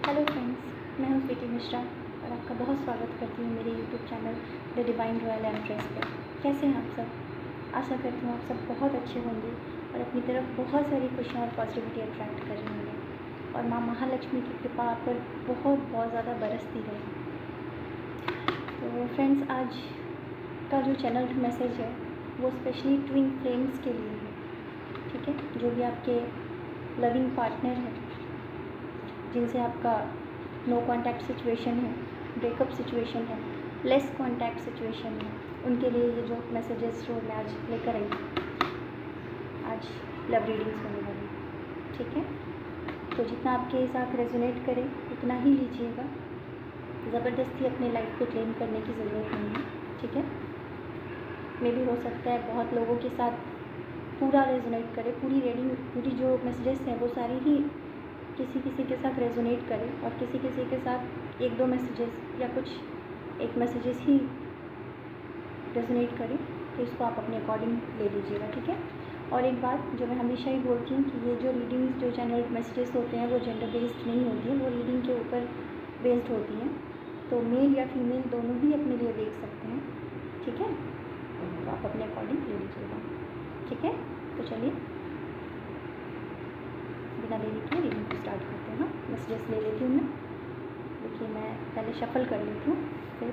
Hello friends, मैं हूँ स्वीटी मिश्रा और आपका बहुत स्वागत करती हूँ मेरे YouTube channel the divine royal empress पर। कैसे हैं आप सब? आशा करती हूँ आप सब बहुत अच्छे होंगे और अपनी तरफ बहुत सारी खुशियाँ और पॉजिटिविटी अट्रैक्ट कर रहे होंगे और माँ महालक्ष्मी की कृपा आप पर बहुत ज़्यादा बरसती रहे। तो फ्रेंड्स, आज का जो चैनल मैसेज है वो स्पेशली ट्विन फ्लेम्स के लिए है। ठीक है, जो भी आपके लविंग पार्टनर हैं, जिनसे आपका नो कांटेक्ट सिचुएशन है, ब्रेकअप सिचुएशन है, लेस कांटेक्ट सिचुएशन है, उनके लिए ये जो मैसेजेस जो मैं आज लेकर आई, आज लव रीडिंग्स होने वाली। ठीक है, तो जितना आपके साथ रेजोनेट करे उतना ही लीजिएगा। ज़बरदस्ती अपने लाइफ पे क्लेम करने की ज़रूरत नहीं है। ठीक है, मे भी हो सकता है बहुत लोगों के साथ पूरा रेजोनेट करे, पूरी जो मैसेजेस हैं वो सारी ही किसी के साथ रेजोनेट करे और किसी के साथ एक दो मैसेजेस या कुछ एक मैसेजेस ही रेजोनेट करे, तो इसको आप अपने अकॉर्डिंग ले लीजिएगा। ठीक है, और एक बात जो मैं हमेशा ही बोलती हूँ कि ये जो रीडिंग्स, जो चैनल मैसेजेस होते हैं वो जेंडर बेस्ड नहीं होती हैं, वो रीडिंग के ऊपर बेस्ड होती हैं। तो मेल या फीमेल दोनों भी अपने लिए देख सकते हैं। ठीक है, तो आप अपने अकॉर्डिंग ले लीजिएगा। ठीक है, तो चलिए बिना देरी के रीडिंग को स्टार्ट करते हैं। मैसेजेस ले लेती हूँ मैं। देखिए, मैं पहले शफल कर लेती हूँ, फिर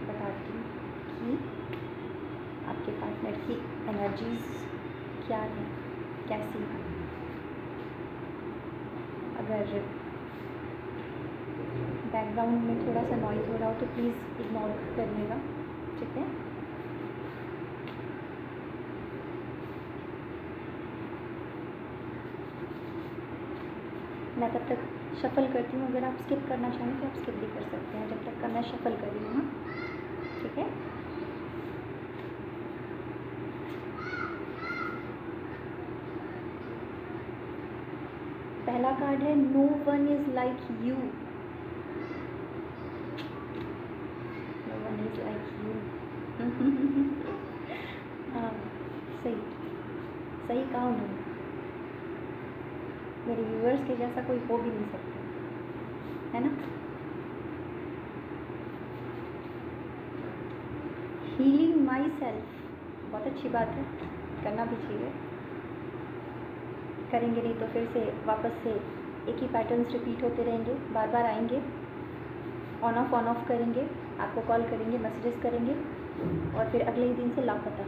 बताती हूँ कि आपके पार्टनर की एनर्जीज़ क्या है, कैसी है। अगर बैकग्राउंड में थोड़ा सा नॉइज़ हो रहा हो तो प्लीज़ इग्नोर करिएगा। ठीक है, मैं तब तक शफल करती हूँ। अगर आप स्किप करना चाहें तो आप स्किप भी कर सकते हैं जब तक का मैं शफल कर रही हूँ। ठीक है, पहला कार्ड है no one is like you. No one is like you. हाँ, सही कहा उन्होंने। मेरे व्यूअर्स के जैसा कोई हो भी नहीं सकता, है ना। हीलिंग माई सेल्फ, बहुत अच्छी बात है, करना भी चाहिए। करेंगे नहीं तो फिर से वापस से एक ही पैटर्न्स रिपीट होते रहेंगे, बार बार आएंगे, ऑन ऑफ करेंगे, आपको कॉल करेंगे, मैसेजेस करेंगे और फिर अगले ही दिन से लापता।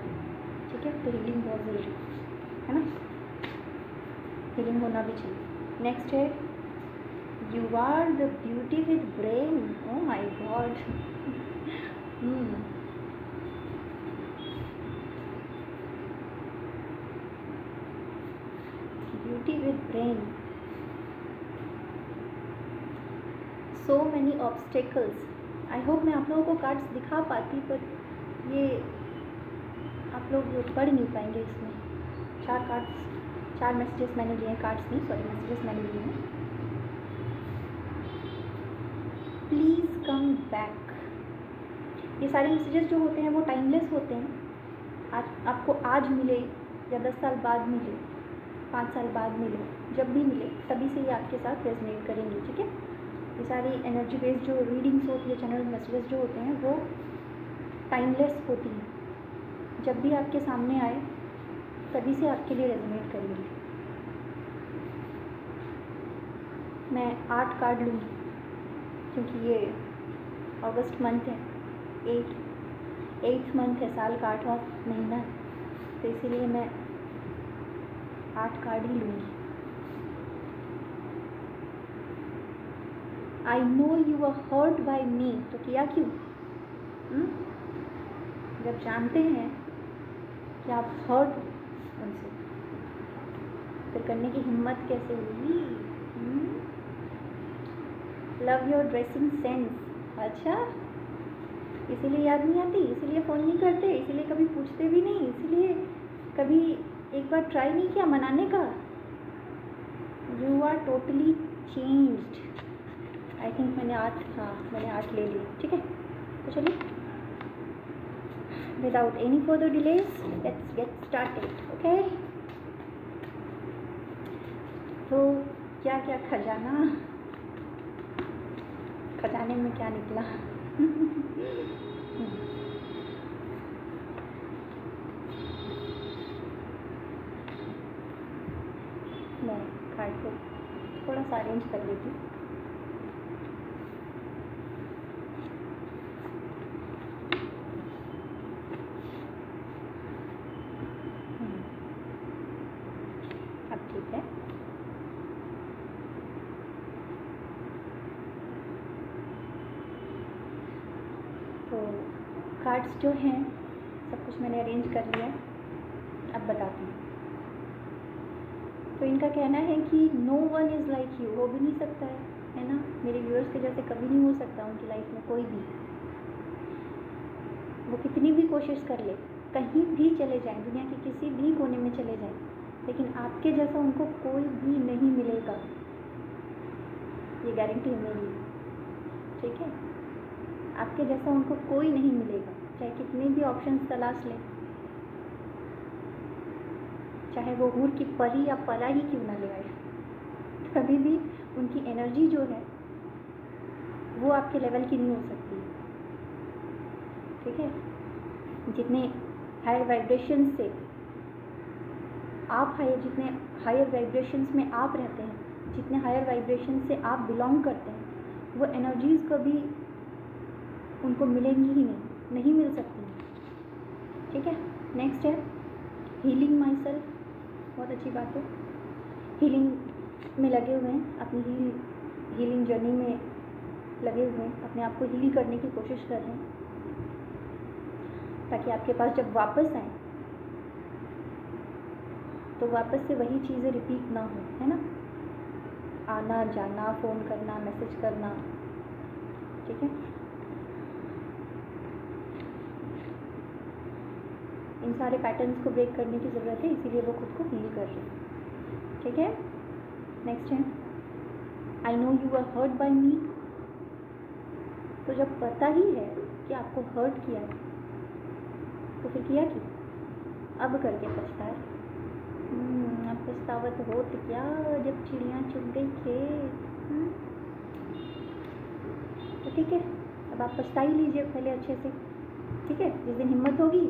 ठीक है, तो हीलिंग बहुत ज़रूरी है ना, हीलिंग होना भी चाहिए। नेक्स्ट है you are the beauty with brain. Oh my God, beauty with brain, so many obstacles. I hope मैं आप लोगों को कार्ड्स दिखा पाती, पर ये आप लोग पढ़ नहीं पाएंगे। इसमें चार मैसेजेस मैंने लिए हैं, कार्ड्स नहीं, सॉरी, मैसेजेस मैंने लिए हैं। Please come back. ये सारे मैसेजेस जो होते हैं वो टाइमलेस होते हैं। आज आपको आज मिले या 10 साल बाद मिले, 5 साल बाद मिले, जब भी मिले तभी से ये आपके साथ रेजोनेट करेंगे। ठीक है, ये सारी एनर्जी बेस्ड जो रीडिंग्स होती है, चैनल मैसेजेस जो होते हैं वो टाइमलेस होती हैं। जब भी आपके सामने आए तभी से आपके लिए रेजोनेट करेंगे। मैं 8 कार्ड लूँगी क्योंकि ये अगस्त मंथ है, 8th मंथ है, साल का 8वां महीना है, तो इसीलिए मैं 8 कार्ड ही लूँगी। I know you are hurt by me. तो किया क्यों? जब जानते हैं कि आप हर्ट उनसे, फिर करने की हिम्मत कैसे हुई? Love your dressing sense. अच्छा, इसीलिए याद नहीं आती, इसीलिए फ़ोन नहीं करते, इसीलिए कभी पूछते भी नहीं, इसीलिए कभी एक बार ट्राई नहीं किया मनाने का। You are totally changed. I think मैंने 8 ले लिए। ठीक है, तो चलिए without any further delays let's get started. Okay, तो क्या क्या खजाना, खजाने में क्या निकला। मैं कार्ड को थोड़ा सा अरेंज कर लेती हूँ। अब ठीक है। तो कार्ड्स जो हैं सब कुछ मैंने अरेंज कर लिया, अब बताती हूँ। तो इनका कहना है कि no one is like you, हो भी नहीं सकता है ना, मेरे व्यूअर्स के जैसे कभी नहीं हो सकता उनकी लाइफ में कोई भी। वो कितनी भी कोशिश कर ले, कहीं भी चले जाएं, दुनिया के किसी भी कोने में चले जाएं, लेकिन आपके जैसा उनको कोई भी नहीं मिलेगा, ये गारंटी है मेरी, ठीक है। आपके जैसा उनको कोई नहीं मिलेगा, चाहे कितने भी ऑप्शंस तलाश लें, चाहे वो हूर की परी या परा ही क्यों ना ले आए, कभी भी उनकी एनर्जी जो है वो आपके लेवल की नहीं हो सकती, ठीक है। जितने हायर वाइब्रेशंस से आप जितने हायर वाइब्रेशंस में आप रहते हैं, जितने हायर वाइब्रेशंस से आप बिलोंग करते हैं, वो एनर्जीज़ कभी उनको मिलेंगी ही नहीं मिल सकती, ठीक है। नेक्स्ट है हीलिंग माई सेल्फ, बहुत अच्छी बात है। हीलिंग में लगे हुए हैं, अपनी हीलिंग जर्नी में लगे हुए हैं, अपने आप को हील करने की कोशिश कर रहे हैं, ताकि आपके पास जब वापस आए तो वापस से वही चीज़ें रिपीट ना हो, है ना। आना जाना, फ़ोन करना, मैसेज करना, ठीक है। इन सारे पैटर्न्स को ब्रेक करने की ज़रूरत है, इसीलिए वो खुद को हील कर रहे हैं, ठीक है। नेक्स्ट है I know you are hurt by me. तो जब पता ही है कि आपको हर्ट किया है तो फिर किया कि अब करके पछता है। अब पछतावत होत क्या जब चिड़िया चुग गई खेत। तो ठीक है, अब आप पछता ही लीजिए पहले अच्छे से, ठीक है। जिस दिन हिम्मत होगी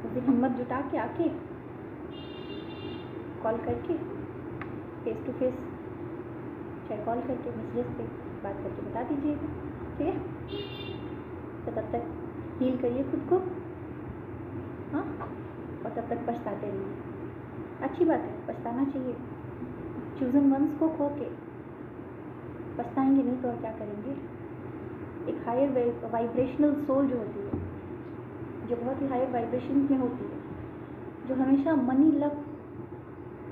उस दिन हिम्मत जुटा के आके कॉल करके फेस टू फेस, चाहे कॉल करके मैसेज पे बात करके बता दीजिएगा, ठीक है। तो तब तक हील करिए खुद को, हाँ, और तब तक पछताते रहिए। अच्छी बात है, पछताना चाहिए। चूजन वंस को खो के पछताएंगे नहीं तो और क्या करेंगे। एक हायर वाइब्रेशनल सोल जो होती है, जो बहुत ही हायर वाइब्रेशन में होती है, जो हमेशा मनी, लक,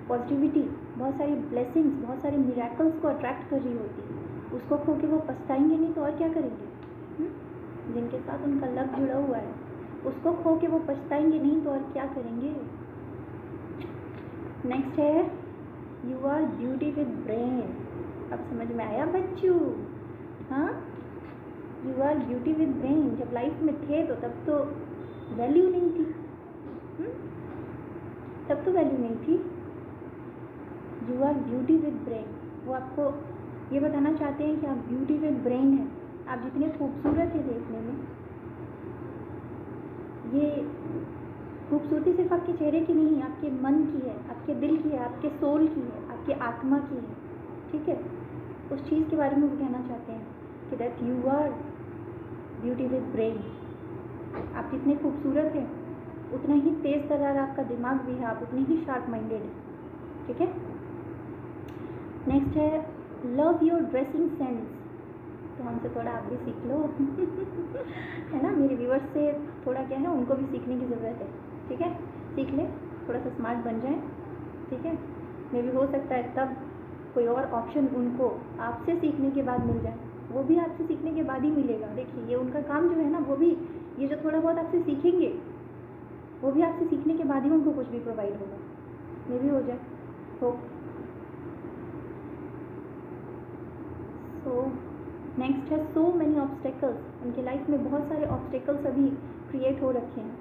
पॉजिटिविटी, बहुत सारी ब्लेसिंग्स, बहुत सारे मिरेकल्स को अट्रैक्ट कर रही होती है, उसको खो के वो पछताएंगे नहीं तो और क्या करेंगे। जिनके साथ उनका लक जुड़ा हुआ है उसको खो के वो पछताएंगे नहीं तो और क्या करेंगे। नेक्स्ट है you are beauty with brain. अब समझ में आया बच्चू, हाँ, you are beauty with brain. जब लाइफ में थे तो तब तो वैल्यू नहीं थी, तब तो वैल्यू नहीं थी। You are beauty with brain, वो आपको ये बताना चाहते हैं कि आप ब्यूटी विद ब्रेन हैं। आप जितने खूबसूरत हैं देखने में, ये खूबसूरती सिर्फ आपके चेहरे की नहीं, आपके मन की है, आपके दिल की है, आपके सोल की है, आपके आत्मा की है, ठीक है। उस चीज़ के बारे में वो कहना चाहते हैं कि that you are beauty with brain. आप जितने खूबसूरत हैं उतना ही तेज़ तर्रार आपका दिमाग भी है, आप उतने ही शार्प माइंडेड हैं, ठीक है। नेक्स्ट है लव योर ड्रेसिंग सेंस। तो हमसे थोड़ा आप भी सीख लो है ना, मेरे व्यूअर्स से थोड़ा क्या है, उनको भी सीखने की ज़रूरत है, ठीक है। सीख ले, थोड़ा सा स्मार्ट बन जाए, ठीक है। मे भी हो सकता है तब कोई और ऑप्शन उनको आपसे सीखने के बाद मिल जाए, वो भी आपसे सीखने के बाद ही मिलेगा। देखिए ये उनका काम जो है ना, वो भी ये जो थोड़ा बहुत आपसे सीखेंगे वो भी आपसे सीखने के बाद ही उनको कुछ भी प्रोवाइड होगा, मे भी हो जाए। तो नेक्स्ट है सो मैनी ऑब्स्टेकल्स। उनकी लाइफ में बहुत सारे ऑब्स्टेकल्स अभी क्रिएट हो रखे हैं,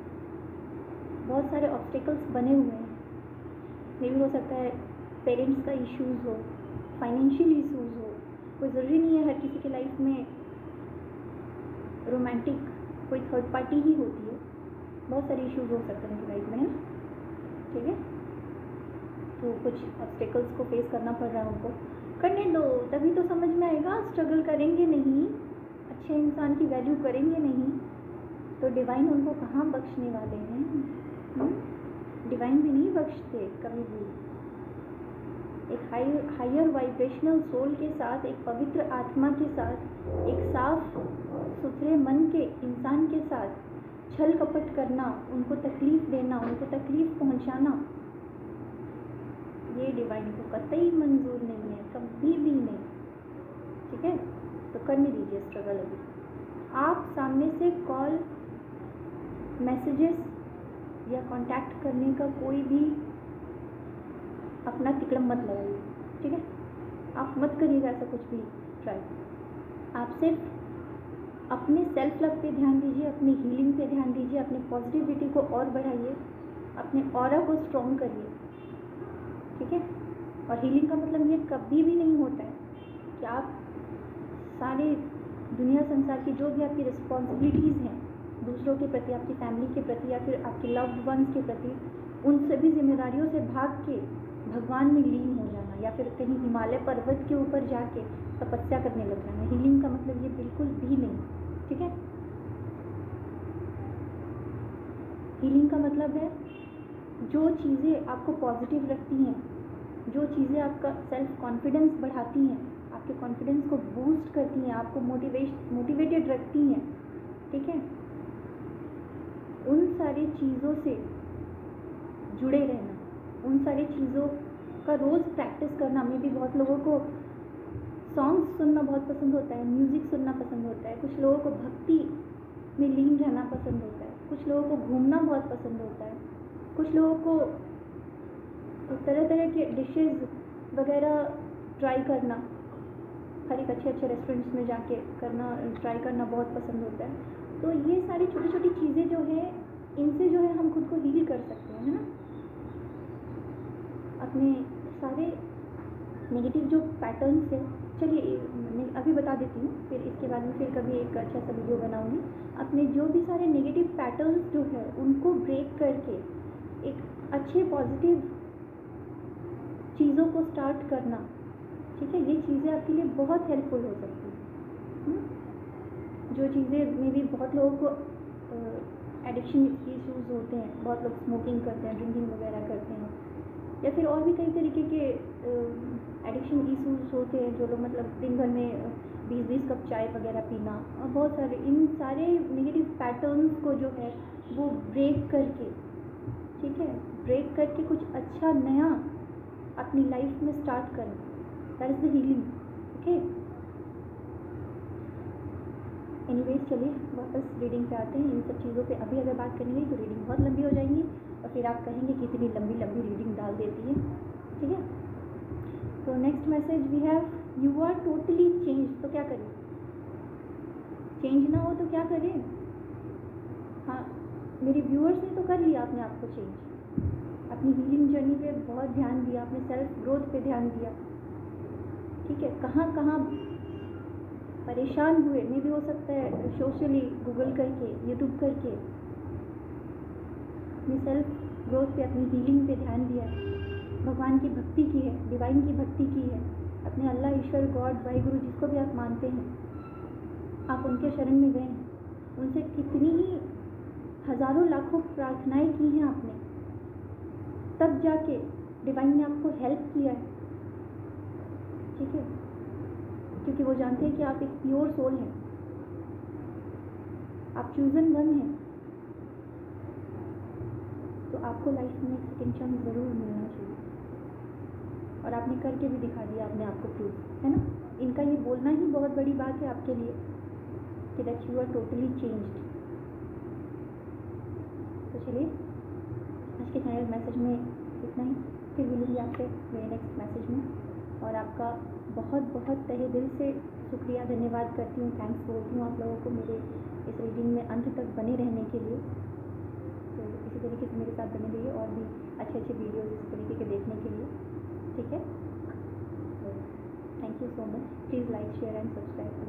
बहुत सारे ऑब्स्टेकल्स बने हुए हैं। मे भी हो सकता है पेरेंट्स का इश्यूज़ हो, फाइनेंशियल इश्यूज़ हो। कोई ज़रूरी नहीं है हर किसी के लाइफ में रोमांटिक कोई थर्ड पार्टी ही होती है, बहुत सारे इश्यूज़ हो सकते हैं उनकी लाइफ में, है ना, ठीक है। तो कुछ ऑब्स्टेकल्स को फेस करना पड़ रहा है उनको, करने दो, तभी तो समझ में आएगा। स्ट्रगल करेंगे नहीं, अच्छे इंसान की वैल्यू करेंगे नहीं, तो डिवाइन उनको कहाँ बख्शने वाले हैं। डिवाइन भी नहीं बख्शते कभी भी। एक हायर वाइब्रेशनल सोल के साथ, एक पवित्र आत्मा के साथ, एक साफ सुथरे मन के इंसान के साथ छल कपट करना, उनको तकलीफ़ देना, उनको तकलीफ़ पहुंचाना, ये डिवाइन को कतई मंजूर नहीं है, कभी भी नहीं, ठीक है। तो करने दीजिए स्ट्रगल। अभी आप सामने से कॉल, मैसेजेस या कांटेक्ट करने का कोई भी अपना तिकड़म मत लगाइए, ठीक है। आप मत करिएगा ऐसा कुछ भी ट्राई। आप सिर्फ अपने सेल्फ लव पे ध्यान दीजिए, अपनी हीलिंग पे ध्यान दीजिए, अपने पॉजिटिविटी को और बढ़ाइए, अपने ऑरा को स्ट्रॉन्ग करिए, ठीक है। और हीलिंग का मतलब ये कभी भी नहीं होता है कि आप सारे दुनिया संसार की जो भी आपकी रिस्पॉन्सिबिलिटीज़ हैं दूसरों के प्रति, आपकी फैमिली के प्रति या फिर आपके लव्ड वंस के प्रति, उन सभी जिम्मेदारियों से भाग के भगवान में लीन हो जाना या फिर कहीं हिमालय पर्वत के ऊपर जाके तपस्या करने लग जाना। हीलिंग का मतलब ये बिल्कुल भी नहीं, ठीक है। हीलिंग का मतलब है जो चीज़ें आपको पॉजिटिव रखती हैं, जो चीज़ें आपका सेल्फ कॉन्फिडेंस बढ़ाती हैं, आपके कॉन्फिडेंस को बूस्ट करती हैं, आपको मोटिवेटेड रखती हैं, ठीक है, उन सारी चीज़ों से जुड़े रहना, उन सारी चीज़ों का रोज़ प्रैक्टिस करना। में भी बहुत लोगों को सॉन्ग्स सुनना बहुत पसंद होता है, म्यूज़िक सुनना पसंद होता है, कुछ लोगों को भक्ति में लीन रहना पसंद होता है, कुछ लोगों को घूमना बहुत पसंद होता है, कुछ लोगों को तरह तरह के डिशेज़ वगैरह ट्राई करना, हर एक अच्छे रेस्टोरेंट्स में जाके ट्राई करना बहुत पसंद होता है। तो ये सारी छोटी छोटी चीज़ें जो है, इनसे जो है हम खुद को हील कर सकते हैं, है ना। अपने सारे नेगेटिव जो पैटर्न्स है, चलिए मैं अभी बता देती हूँ, फिर इसके बाद में फिर कभी एक अच्छा सा वीडियो बनाऊँगी। अपने जो भी सारे नेगेटिव पैटर्न्स जो है उनको ब्रेक करके एक अच्छे पॉजिटिव चीज़ों को स्टार्ट करना, ठीक है। ये चीज़ें आपके लिए बहुत हेल्पफुल हो सकती हैं। जो चीज़ें में भी बहुत लोगों को एडिक्शन इश्यूज़ होते हैं, बहुत लोग स्मोकिंग करते हैं, ड्रिंकिंग वगैरह करते हैं, या फिर और भी कई तरीके के एडिक्शन इश्यूज़ होते हैं, जो लोग मतलब दिन भर में 20-20 कप चाय वगैरह पीना, और बहुत सारे इन सारे नेगेटिव पैटर्न्स को जो है वो ब्रेक करके, ठीक है, ब्रेक करके कुछ अच्छा नया अपनी लाइफ में स्टार्ट करना, that is the healing, okay. Anyways, चलिए वापस रीडिंग पे आते हैं। इन सब चीज़ों पे अभी अगर बात करनी है तो रीडिंग बहुत लंबी हो जाएंगी और फिर आप कहेंगे कि इतनी लंबी लंबी रीडिंग डाल देती है, ठीक है। तो next message we have, you are totally change. तो क्या करें, चेंज ना हो तो क्या करें। हाँ, मेरे व्यूअर्स ने तो कर लिया अपने आप को चेंज, अपनी हीलिंग जर्नी पे बहुत ध्यान दिया, अपने सेल्फ ग्रोथ पे ध्यान दिया, ठीक है। कहाँ कहाँ परेशान हुए, में भी हो सकता है सोशली गूगल करके, यूट्यूब करके, अपनी सेल्फ ग्रोथ पे, अपनी हीलिंग पे ध्यान दिया, भगवान की भक्ति की है, डिवाइन की भक्ति की है, अपने अल्लाह, ईश्वर, गॉड, वाहिगुरु, जिसको भी आप मानते हैं, आप उनके शरण में गए, उनसे कितनी ही हज़ारों लाखों प्रार्थनाएं की हैं आपने, तब जाके डिवाइन ने आपको हेल्प किया है, ठीक है, क्योंकि वो जानते हैं कि आप एक प्योर सोल हैं, आप चूजन वन हैं, तो आपको लाइफ में एक सेकेंड चांस ज़रूर मिलना चाहिए। और आपने करके भी दिखा दिया अपने आप को प्रूव, है ना। इनका ये बोलना ही बहुत बड़ी बात है आपके लिए कि that you are totally changed. तो चलिए आज के चैनल मैसेज में इतना ही, फिर मिलूंगी आपसे मेरे नेक्स्ट मैसेज में। और आपका बहुत बहुत तहे दिल से शुक्रिया, धन्यवाद करती हूँ, थैंक्स बोलती हूँ आप लोगों को मेरे इस रीडिंग में अंत तक बने रहने के लिए। तो इसी तरीके से मेरे साथ बने रहिए और भी अच्छे वीडियोज़ इस तरीके के देखने के लिए। ठीक है, thank you so much. Please like share and subscribe.